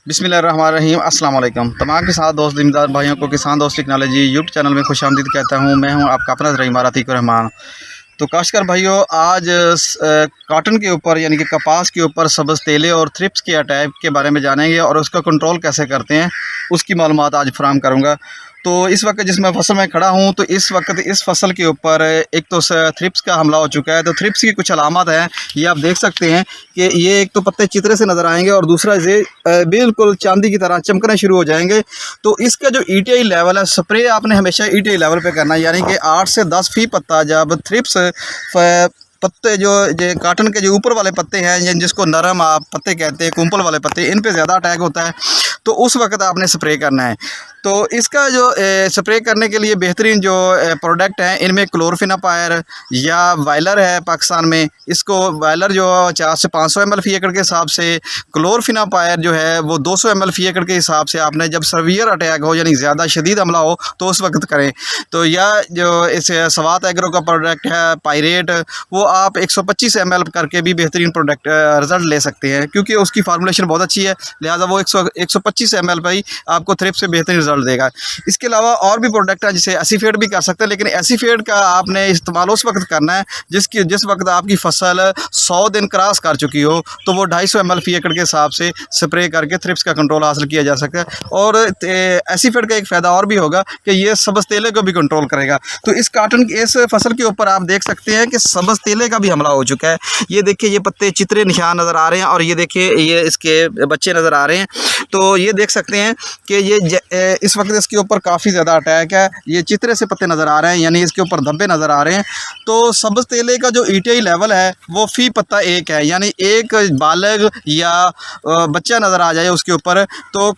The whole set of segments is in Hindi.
बिस्मिल्लाहिर्रहमानिर्रहीम अस्सलाम वालेकुम। तमाम किसान दोस्त ज़िम्मेदार भाइयों को किसान दोस्त टेक्नोलॉजी यूट्यूब चैनल में खुशामदीद कहता हूँ। मैं हूँ आपका अपना ज़रा अतीकुर रहमान। तो काश्तकार भाइयों, आज कॉटन के ऊपर यानी कि कपास के ऊपर सब्ज़ तेले और थ्रिप्स के अटैक के बारे में जानेंगे और उसका कंट्रोल कैसे करते हैं उसकी मालूमात आज फराहम करूँगा। तो इस वक्त जिस मैं फसल में खड़ा हूँ, तो इस वक्त इस फसल के ऊपर एक तो थ्रिप्स का हमला हो चुका है। तो थ्रिप्स की कुछ अलामत हैं, ये आप देख सकते हैं कि ये एक तो पत्ते चित्रे से नज़र आएंगे और दूसरा ये बिल्कुल चांदी की तरह चमकने शुरू हो जाएंगे। तो इसका जो ईटीआई लेवल है, स्प्रे आपने हमेशा ईटीआई लेवल पे करना है, यानी कि 8 से 10 फी पत्ता जब थ्रिप्स पत्ते जो काटन के जो ऊपर वाले पत्ते हैं, जिसको नरम आप पत्ते कहते हैं, कुंपल वाले पत्ते, इन पे ज़्यादा अटैक होता है, तो उस वक्त आपने स्प्रे करना है। तो इसका जो स्प्रे करने के लिए बेहतरीन जो प्रोडक्ट हैं, इनमें क्लोरफिनापायर या वायलर है पाकिस्तान में। इसको वायलर जो 4 से 500 ml फ़ी एकड़ के हिसाब से, क्लोरफिनापायर जो है वो 200 ml फ़ी एकड़ के हिसाब से आपने जब सर्वियर अटैक हो यानी ज़्यादा शदीद हमला हो तो उस वक्त करें। तो या जो इस सवात एग्रो का प्रोडक्ट है पायरेट, वो आप 125 ml करके भी बेहतरीन प्रोडक्ट रिज़ल्ट ले सकते हैं, क्योंकि उसकी फार्मूलेशन बहुत अच्छी है। लिहाजा वो 125 ml पर ही आपको थ्रिप्स से बेहतरीन रिजल्ट देगा। इसके अलावा और भी प्रोडक्ट है, जिसे एसीफेड भी कर सकते हैं, लेकिन एसीफेड का आपने इस्तेमाल उस वक्त करना है जिस वक्त आपकी फसल 100 दिन क्रॉस कर चुकी हो, तो वो 250 ml फ़ी एकड़ के हिसाब से स्प्रे करके थ्रिप्स का कंट्रोल हासिल किया जा सकता है। और एसीफेड का एक फ़ायदा और भी होगा कि ये सब्ज़ तेले को भी कंट्रोल करेगा। तो इस काटन की इस फसल के ऊपर आप देख सकते हैं कि सब्ज़ तेले का भी हमला हो चुका है। ये देखिए, ये पत्ते चित्रे निशान नज़र आ रहे हैं और ये देखिए ये इसके बच्चे नज़र आ रहे हैं। तो ये देख सकते हैं कि ये इस वक्त इसके ऊपर काफ़ी ज़्यादा अटैक है। ये चित्रे से पत्ते नज़र आ रहे हैं, यानी इसके ऊपर धब्बे नज़र आ रहे हैं। तो सब्ज़ तेले का जो ईटीआई लेवल है वो फ़ी पत्ता 1 है, यानी एक बालग या बच्चा नज़र आ जाए उसके ऊपर, तो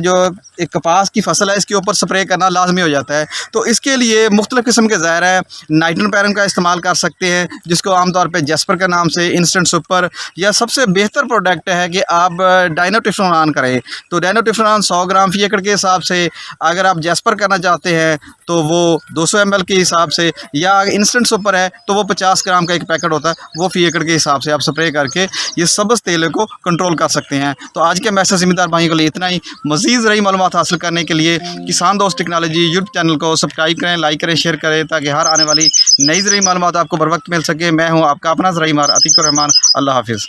जो एक कपास की फसल है इसके ऊपर स्प्रे करना लाजमी हो जाता है। तो इसके लिए मुख्तलिफ़ किस्म के ज़हर है, नाइट्रोजन पैरम का इस्तेमाल कर सकते हैं, जिसको आमतौर पर जैस्पर के नाम से, इंस्टेंट सुपर, या सबसे बेहतर प्रोडक्ट है कि आप डायनोटिफ्लोरान करें। तो डायनोटिफ्लोरान 100 ग्राम फ़ी एकड़ के हिसाब से, अगर आप जैस्पर करना चाहते हैं तो वो 200 ml के हिसाब से, या इंस्टेंट सुपर है तो वो 50 ग्राम का एक पैकेट होता है, वो फ़ी एकड़ के हिसाब से आप स्प्रे करके ये सब्ज़ तेले को कंट्रोल कर सकते हैं। तो आज के मैसेज ज़िम्मेदार भाइयों के लिए इतना ही। मज़ीद रही मालूमात हासिल करने के लिए किसान दोस्त टेक्नोलॉजी यूट्यूब चैनल को सब्सक्राइब करें, लाइक करें, शेयर करें, ताकि हर आने वाली नई ज़रूरी मालूमात आपको बर वक्त मिल सके। मैं हूँ आपका अपना ज़रा अतीकुर रहमान। अल्लाह हाफिज़।